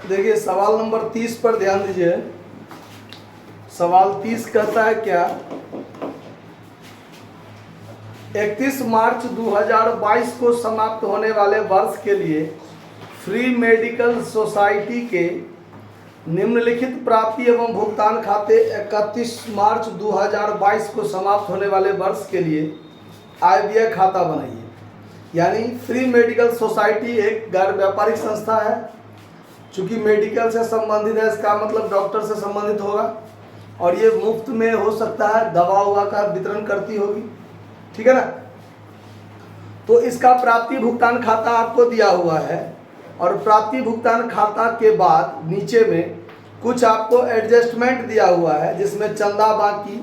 देखिए सवाल नंबर 30 पर ध्यान दीजिए। सवाल 30 कहता है क्या, 31 मार्च 2022 को समाप्त होने वाले वर्ष के लिए फ्री मेडिकल सोसाइटी के निम्नलिखित प्राप्ति एवं भुगतान खाते 31 मार्च 2022 को समाप्त होने वाले वर्ष के लिए आय व्यय खाता बनाइए। यानी फ्री मेडिकल सोसाइटी एक गैर व्यापारिक संस्था है, चूँकि मेडिकल से संबंधित है, इसका मतलब डॉक्टर से संबंधित होगा और ये मुफ्त में हो सकता है, दवा उवा का वितरण करती होगी, ठीक है ना। तो इसका प्राप्ति भुगतान खाता आपको दिया हुआ है और प्राप्ति भुगतान खाता के बाद नीचे में कुछ आपको एडजस्टमेंट दिया हुआ है, जिसमें चंदा बाकी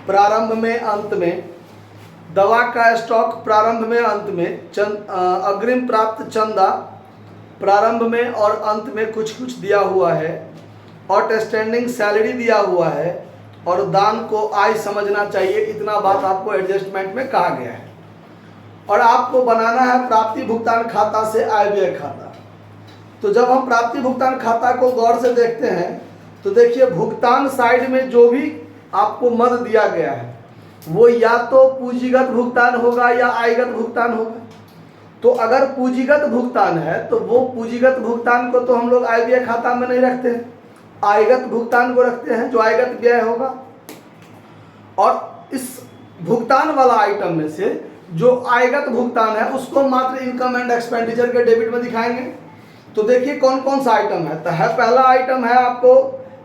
प्रारंभ में अंत में, दवा का स्टॉक प्रारंभ में अंत में, अग्रिम प्राप्त चंदा प्रारंभ में और अंत में कुछ कुछ दिया हुआ है, आउटस्टैंडिंग सैलरी दिया हुआ है और दान को आय समझना चाहिए। इतना बात आपको एडजस्टमेंट में कहा गया है और आपको बनाना है प्राप्ति भुगतान खाता से आय व्यय खाता। तो जब हम प्राप्ति भुगतान खाता को गौर से देखते हैं तो देखिए भुगतान साइड में जो भी आपको मद दिया गया है वो या तो पूंजीगत भुगतान होगा या आयगत भुगतान होगा। तो अगर पूंजीगत भुगतान है तो वो पूंजीगत भुगतान को तो हम लोग आय व्यय खाता में नहीं रखते हैं, आयगत भुगतान को रखते हैं जो आयगत व्यय होगा। और इस भुगतान वाला आइटम में से जो आयगत भुगतान है उसको मात्र इनकम एंड एक्सपेंडिचर के डेबिट में दिखाएंगे। तो देखिए कौन कौन सा आइटम है। तो पहला आइटम है आपको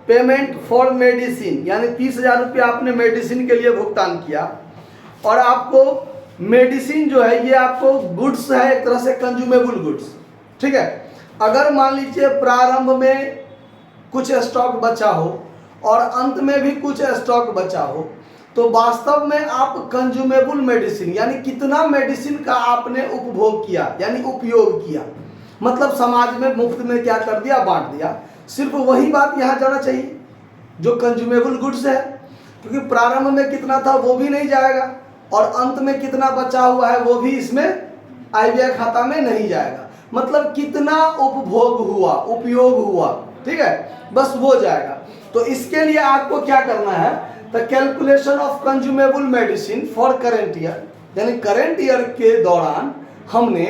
पेमेंट फॉर मेडिसिन, यानी 30,000 रुपया आपने मेडिसिन के लिए भुगतान किया और आपको मेडिसिन जो है ये आपको गुड्स है, एक तरह से कंज्यूमेबल गुड्स, ठीक है। अगर मान लीजिए प्रारंभ में कुछ स्टॉक बचा हो और अंत में भी कुछ स्टॉक बचा हो तो वास्तव में आप कंज्यूमेबल मेडिसिन यानी कितना मेडिसिन का आपने उपभोग किया यानी उपयोग किया, मतलब समाज में मुफ्त में क्या कर दिया, बांट दिया। सिर्फ वही बात यहाँ जाना चाहिए जो कंज्यूमेबल गुड्स है, क्योंकि प्रारंभ में कितना था वो भी नहीं जाएगा और अंत में कितना बचा हुआ है वो भी इसमें आय व्यय खाता में नहीं जाएगा। मतलब कितना उपभोग हुआ, उपयोग हुआ, ठीक है, बस वो जाएगा। तो इसके लिए आपको क्या करना है, the calculation of consumable medicine for current year, यानी करेंट ईयर के दौरान हमने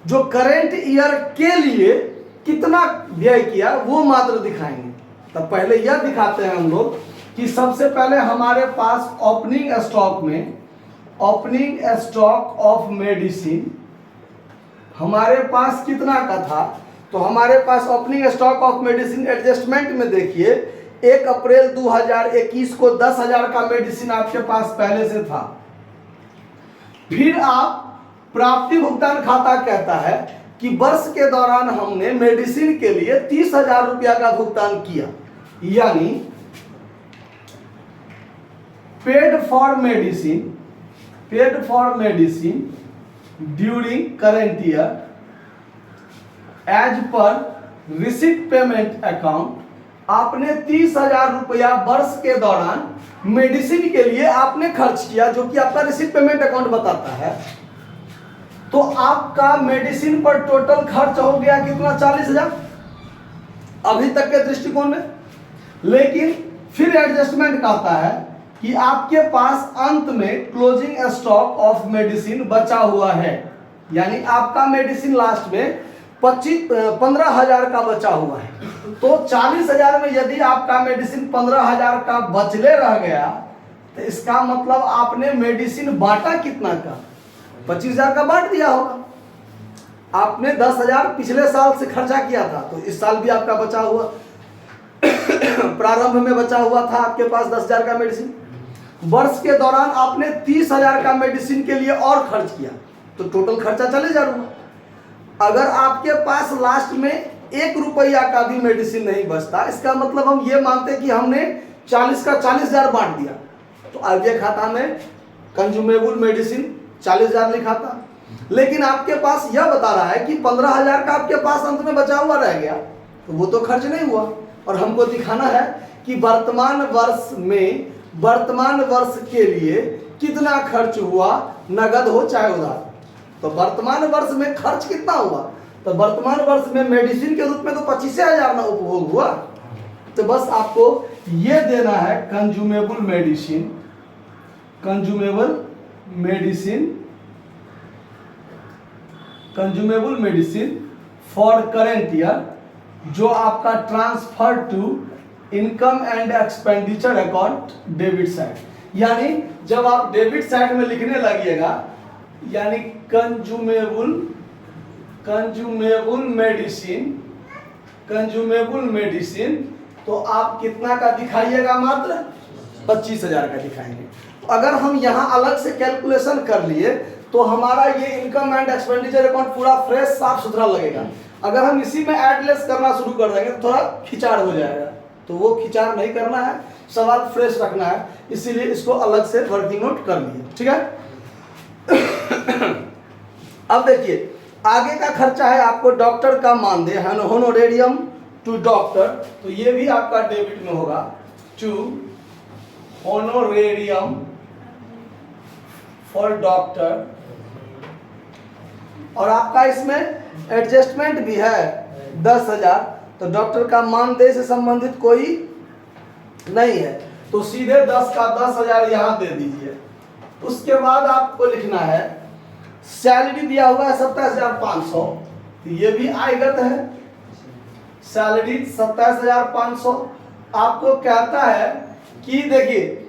जो करेंट ईयर के लिए कितना व्यय किया वो मात्र दिखाएंगे। तब पहले यह दिखाते हैं हम लोग कि सबसे पहले हमारे पास ओपनिंग स्टॉक में, ओपनिंग स्टॉक ऑफ मेडिसिन हमारे पास कितना का था। तो हमारे पास opening stock of medicine adjustment में देखिए 1 अप्रैल 2021 को 10,000 का मेडिसिन आपके पास पहले से था। फिर आप प्राप्ति भुगतान खाता कहता है कि वर्ष के दौरान हमने मेडिसिन के लिए 30,000 रुपया का भुगतान किया, यानी paid for medicine during current year as per receipt payment account, आपने 30,000 रुपया वर्ष के दौरान मेडिसिन के लिए आपने खर्च किया, जो कि आपका रिसिप्ट पेमेंट अकाउंट बताता है। तो आपका मेडिसिन पर टोटल खर्च हो गया कितना, 40,000 अभी तक के दृष्टिकोण में। लेकिन फिर एडजस्टमेंट कहता है कि आपके पास अंत में क्लोजिंग स्टॉक ऑफ मेडिसिन बचा हुआ है, यानी आपका मेडिसिन लास्ट में 15,000 का बचा हुआ है। तो 40,000 में यदि आपका मेडिसिन 15,000 का बचले रह गया तो इसका मतलब आपने मेडिसिन बांटा कितना का, 25,000 का बांट दिया होगा। आपने 10,000 पिछले साल से खर्चा किया था तो इस साल भी आपका बचा हुआ प्रारंभ में बचा हुआ था आपके पास 10,000 का मेडिसिन। वर्ष के दौरान आपने 30,000 का मेडिसिन के लिए और खर्च किया तो टोटल खर्चा 40,000 हुआ। अगर आपके पास लास्ट में 1 रुपया का भी मेडिसिन नहीं बचता, इसका मतलब हम ये मानते कि हमने 40 का 40,000 बांट दिया, तो आय व्यय खाता में कंज्यूमेबल मेडिसिन 40,000 लिखा था। लेकिन आपके पास यह बता रहा है कि 15,000 का आपके पास अंत में बचा हुआ रह गया, तो वो तो खर्च नहीं हुआ। और हमको दिखाना है कि वर्तमान वर्ष में, वर्तमान वर्ष के लिए कितना खर्च हुआ, नगद हो चाहे उधार। तो वर्तमान वर्ष में खर्च कितना हुआ, तो वर्तमान वर्ष में मेडिसिन के रूप में तो 25,000 ना उपभोग हुआ। तो बस आपको ये देना है consumable medicine, consumable medicine, consumable medicine for current year, जो आपका transfer to income and expenditure account debit side. यानी जब आप डेबिट साइड में लिखने लगिएगा, यानी कंज्यूमेबल मेडिसिन, कंज्यूमेबल मेडिसिन, तो आप कितना का दिखाइएगा? मात्र 25,000 का दिखाएंगे। अगर हम यहाँ अलग से कैलकुलेशन कर लिए तो हमारा ये इनकम एंड एक्सपेंडिचर अकाउंट पूरा फ्रेश साफ सुथरा लगेगा। अगर हम इसी में ऐड लेस करना शुरू कर देंगे तो थोड़ा खिंचाड़ हो जाएगा, तो वो खिंचाड़ नहीं करना है, सवाल फ्रेश रखना है, इसीलिए इसको अलग से वर्किंग नोट कर लिए। ठीक है। अब देखिए आगे का खर्चा है आपको डॉक्टर का मानदेय, होनोरेरियम टू डॉक्टर, तो ये भी आपका डेबिट में होगा, टू होनोरेरियम फॉर डॉक्टर। और आपका इसमें एडजस्टमेंट भी है 10,000, तो डॉक्टर का मानदेय से संबंधित कोई नहीं है, तो सीधे 10 का 10,000 यहाँ दे दीजिए। उसके बाद आपको लिखना है सैलरी दिया हुआ है 27,500, तो ये भी आयगत है, सैलरी 27,500। आपको कहता है कि देखिए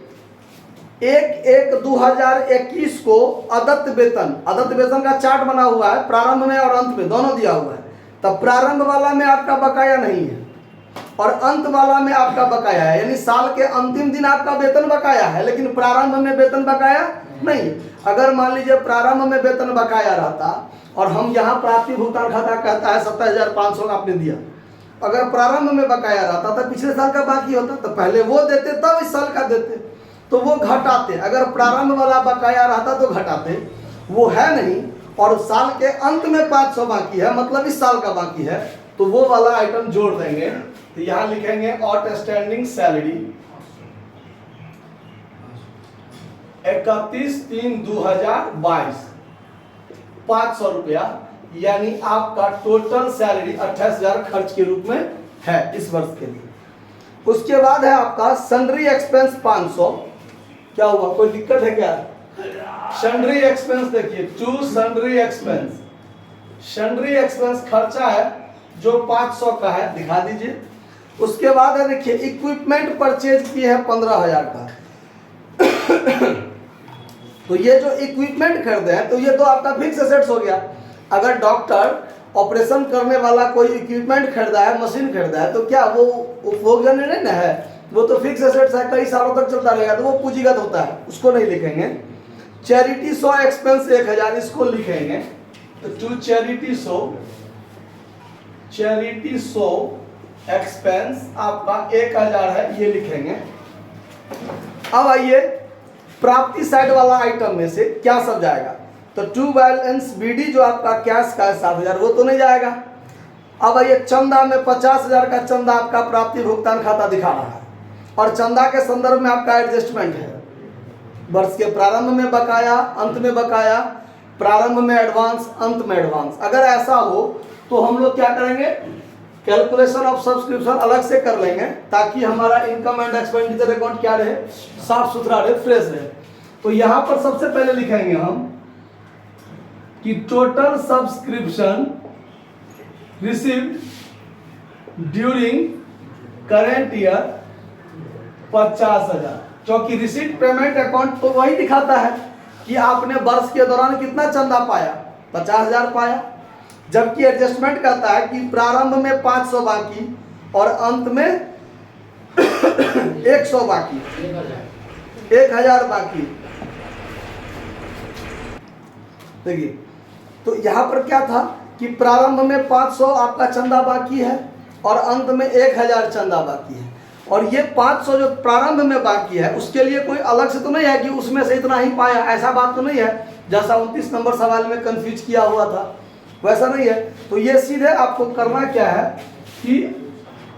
1/1/2021 को अदत्त वेतन का चार्ट बना हुआ है, प्रारंभ में और अंत में दोनों दिया हुआ है। तब प्रारंभ वाला में आपका बकाया नहीं है और अंत वाला में आपका बकाया है, यानी साल के अंतिम दिन आपका वेतन बकाया है, लेकिन प्रारंभ में वेतन बकाया नहीं। अगर मान लीजिए प्रारंभ में वेतन बकाया रहता और हम यहाँ प्राप्ति भुगतान खाता कहता है 27,500 आपने दिया, अगर प्रारंभ में बकाया रहता तो पिछले साल का बाकी होता, तो पहले वो देते तब इस साल का देते, तो वो घटाते। अगर प्रारंभ वाला बकाया रहता तो घटाते, वो है नहीं, और साल के अंत में 500 बाकी है, मतलब इस साल का बाकी है, तो वो वाला आइटम जोड़ देंगे। तो यहाँ लिखेंगे आउटस्टैंडिंग सैलरी 31/3/2022 500 रुपया, यानी आपका टोटल सैलरी 28,000 खर्च के रूप में है इस वर्ष के लिए। उसके बाद है आपका सन्ड्री एक्सपेंस 500। क्या हुआ, कोई दिक्कत है क्या? सन्ड्री एक्सपेंस देखिए, to sundry expense, sundry expense खर्चा है जो 500 का है, दिखा दीजिए। उसके बाद है देखिए इक्विपमेंट परचेज किए हैं 15,000 का। तो ये जो इक्विपमेंट खरीदे हैं तो ये तो आपका फिक्स एसेट्स हो गया। अगर डॉक्टर ऑपरेशन करने वाला कोई इक्विपमेंट खरीदा है, मशीन खरीदा है, तो क्या वो उपभोग्य नहीं ना है, वो तो फिक्स एसेट्स है, कई सालों तक चलता रहेगा, तो वो पूंजीगत होता है, उसको नहीं लिखेंगे। चैरिटी शो एक्सपेंस 1,000, इसको लिखेंगे। तो टू चैरिटी शो एक्सपेंस आपका 1,000 है, ये लिखेंगे। अब आइए प्राप्ति साइड वाला आइटम में से क्या सब जाएगा, तो टू बैलेंस बीडी जो आपका कैश का है 7,000, वो तो नहीं जाएगा। अब आइए चंदा में 50,000 का चंदा आपका प्राप्ति भुगतान खाता दिखा रहा है, और चंदा के संदर्भ में आपका एडजस्टमेंट है, वर्ष के प्रारंभ में बकाया, अंत में बकाया, प्रारंभ में एडवांस, अंत में एडवांस। अगर ऐसा हो तो हम लोग क्या करेंगे, कैलकुलेशन ऑफ सब्सक्रिप्शन अलग से कर लेंगे, ताकि हमारा इनकम एंड एक्सपेंडिचर अकाउंट क्या रहे, साफ सुथरा रहे, फ्रेश रहे। तो यहाँ पर सबसे पहले लिखेंगे हम कि total subscription received during current year 50,000, क्योंकि रिसीट पेमेंट अकाउंट तो वही दिखाता है कि आपने वर्ष के दौरान कितना चंदा पाया, 50,000 पाया, जबकि एडजस्टमेंट कहता है कि प्रारंभ में 500 बाकी और अंत में 100 बाकी, 1,000 बाकी। देखिए तो यहाँ पर क्या था कि प्रारंभ में 500 आपका चंदा बाकी है और अंत में 1,000 चंदा बाकी है, और ये 500 जो प्रारंभ में बाकी है उसके लिए कोई अलग से तो नहीं है कि उसमें से इतना ही पाया, ऐसा बात तो नहीं है, जैसा 29 नंबर सवाल में कंफ्यूज किया हुआ था, वैसा नहीं है। तो ये सीधे आपको करना क्या है कि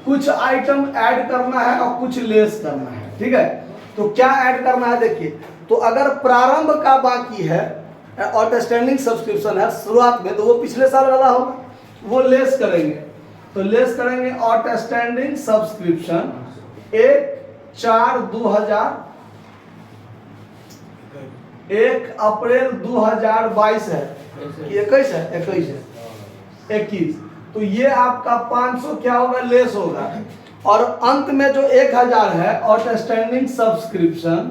कुछ आइटम ऐड करना है और कुछ लेस करना है। ठीक है, तो क्या ऐड करना है देखिए, तो अगर प्रारंभ का बाकी है, आउटस्टैंडिंग सब्सक्रिप्शन है शुरुआत में, तो वो पिछले साल वाला होगा, वो लेस करेंगे। तो लेस करेंगे आउटस्टैंडिंग सब्सक्रिप्शन 1 अप्रैल 2022 है कि 21 है, 21। तो ये आपका 500 क्या होगा, लेस होगा। और अंत में जो 1000 है आउटस्टैंडिंग सब्सक्रिप्शन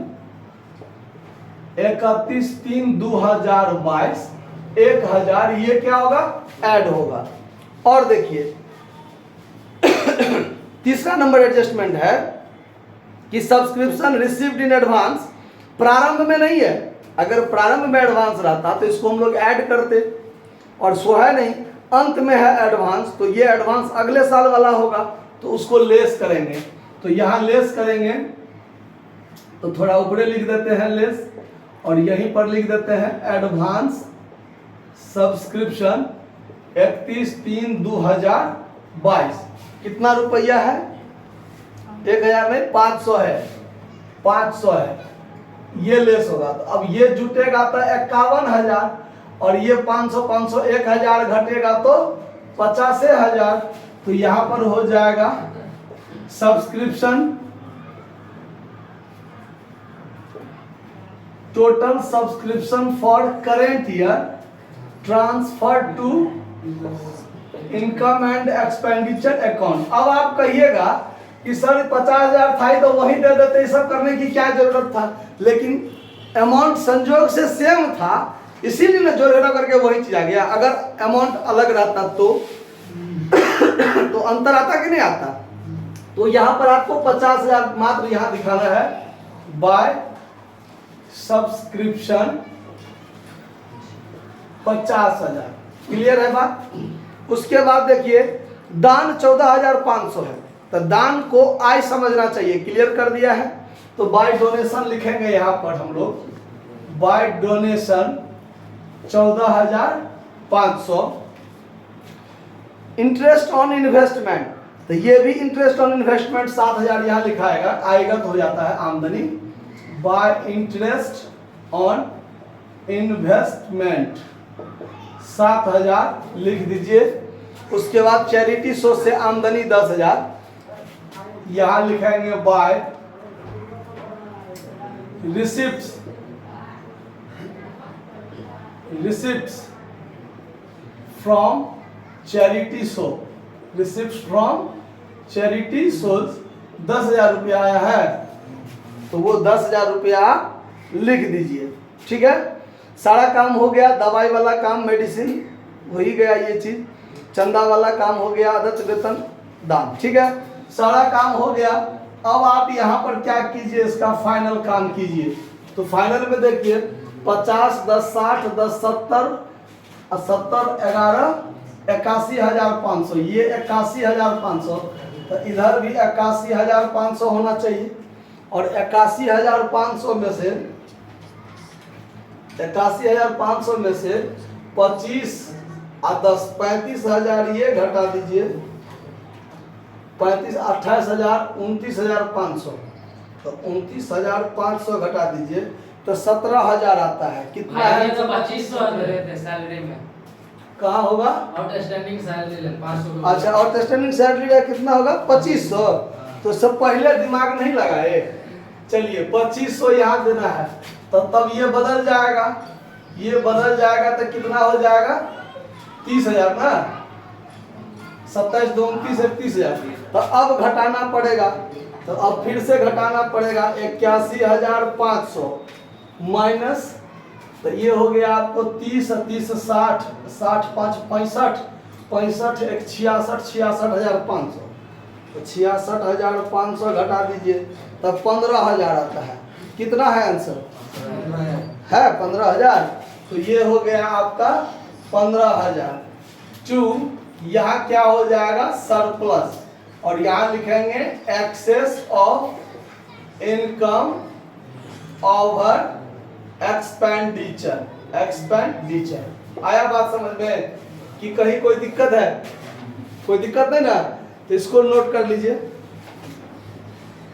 31/3/2022 1000 ये क्या होगा, ऐड होगा। और देखिए तीसरा नंबर एडजस्टमेंट है कि सब्सक्रिप्शन रिसीव्ड इन एडवांस प्रारंभ में नहीं है। अगर प्रारंभ में एडवांस रहता तो इसको हम लोग ऐड करते, और सो है नहीं, अंत में है एडवांस, तो ये एडवांस अगले साल वाला होगा, तो उसको लेस करेंगे। तो यहाँ लेस करेंगे तो थोड़ा ऊपरे लिख देते हैं लेस, और यहीं पर लिख देते हैं एडवांस सब्सक्रिप्शन 31/3/2022 कितना रुपया है, 1000 नहीं 500 है, 500 है, ये लेस होगा। तो अब ये जुटेगा तो 51,000, और ये 500 500 1000 घटेगा तो 85,000। तो यहाँ पर हो जाएगा subscription total subscription for current year transfer to income and expenditure account. अब आप कहिएगा कि सर 50,000 था तो वही दे देते, ये सब करने की क्या जरूरत था, लेकिन अमाउंट संजोग से सेम था, इसीलिए ना जोड़ घटा करके वही चीज आ गया। अगर अमाउंट अलग रहता तो अंतर आता कि नहीं आता। तो यहाँ पर आपको 50,000 मात्र यहाँ दिखाना है बाय सब्सक्रिप्शन 50,000। क्लियर है बात। उसके बाद देखिए दान 14,500 है, तो दान को आय समझना चाहिए, क्लियर कर दिया है। तो बाय डोनेशन लिखेंगे यहाँ पर हम लोग, by donation 14,500। Interest on investment, तो ये भी इंटरेस्ट ऑन इन्वेस्टमेंट 7,000 यहाँ लिखाएगा, आयगत हो जाता है आमदनी। बाय इंटरेस्ट ऑन इन्वेस्टमेंट 7,000 लिख दीजिए। उसके बाद चैरिटी सोर्स से आमदनी 10,000 यहाँ लिखेंगे by receipts from charity source, receipts from charity source 10,000 रुपया आया है, तो वो 10,000 रुपया लिख दीजिए। ठीक है, सारा काम हो गया। दवाई वाला काम, मेडिसिन हो ही गया, ये चीज चंदा वाला काम हो गया, अदत्त वेतन दान। ठीक है, सारा काम हो गया। अब आप यहाँ पर क्या कीजिए, इसका फाइनल काम कीजिए। तो फाइनल में देखिए 50 10 60 10 70 70 11 81,500, ये 81,500, तो इधर भी 81,500 होना चाहिए। और 81,500 में से 81,500 में से 25 और 10 35,000 ये घटा दीजिए, 35 28,000 29,500, तो 29,500 घटा दीजिए तो 17,000 आता है। कितना है, तो 2500 थे सैलरी में, कहाँ होगा आउटस्टैंडिंग सैलरी 500। अच्छा, आउटस्टैंडिंग सैलरी का कितना होगा 2500। तो सब पहले दिमाग नहीं लगाए, चलिए 2500 यहाँ देना है, तो तब ये बदल जाएगा, ये बदल जाएगा तो कितना हो जाएगा 30,000 ना, 27 2 29 31,000। तो अब घटाना पड़ेगा, तो अब फिर से घटाना पड़ेगा 81,500 माइनस, तो ये हो गया आपको 30 30 60 60 5 65 65 1 66 66,500, तो 66,500 घटा दीजिए तब 15,000 आता है। कितना है आंसर है 15,000। तो ये हो गया आपका 15,000। टू यहाँ क्या हो जाएगा सरप्लस, और यहाँ लिखेंगे excess of income over expenditure. Expenditure आया बात समझ में कि कहीं कोई दिक्कत है, कोई दिक्कत नहीं ना, तो इसको नोट कर लीजिए।